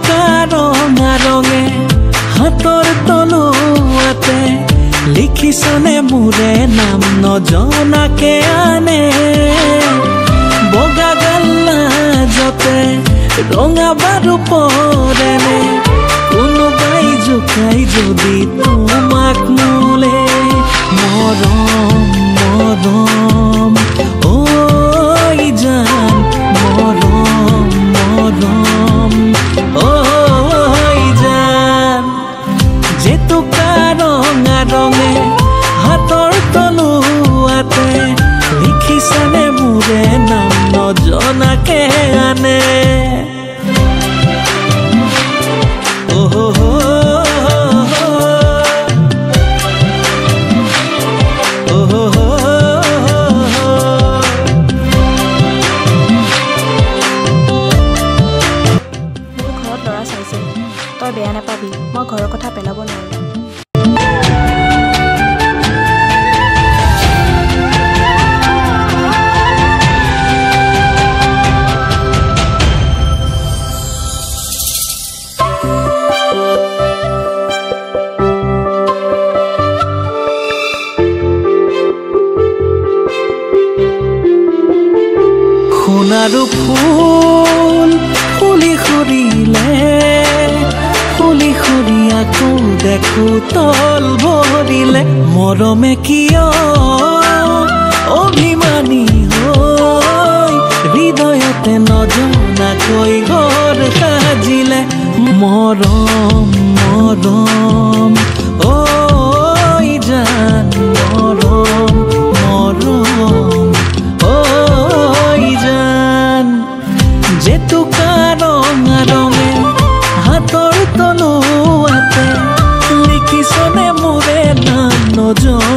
জেতুকা ৰঙা ৰঙে হাতৰ তলুৱাতে লিখিছনে মোৰে নাম নজনাকে আনে বগা গাল্লাজতে ৰঙা বাৰু পৰেনে কোনোবাই জোকাই যদি তোমাক মোলে মৰম মৰম ঐ জান মৰম মৰম ঐ জান জেতুকা ৰঙা ৰঙে হাতৰ তলুৱাতে লিখিছনে মোৰে নাম নজনাকে আনে তই বেয়া নাপাবি মই ঘৰৰ কথা পেলাব নোৱাৰো সোণাৰু ফুল ফুলি সৰিলে ফুলি সৰি আকৌ দেখো তল ভৰিলে মৰমে কিয় অভিমানী হৈ হৃদয়তে নজনাকৈ ঘৰ সাজিলে মৰম মৰম ঐ জান মৰম মৰম ঐ জান জেতুকা ৰঙা ৰঙে হাতৰ তলুৱাতে লিখিছনে মোৰে নাম নজনাকে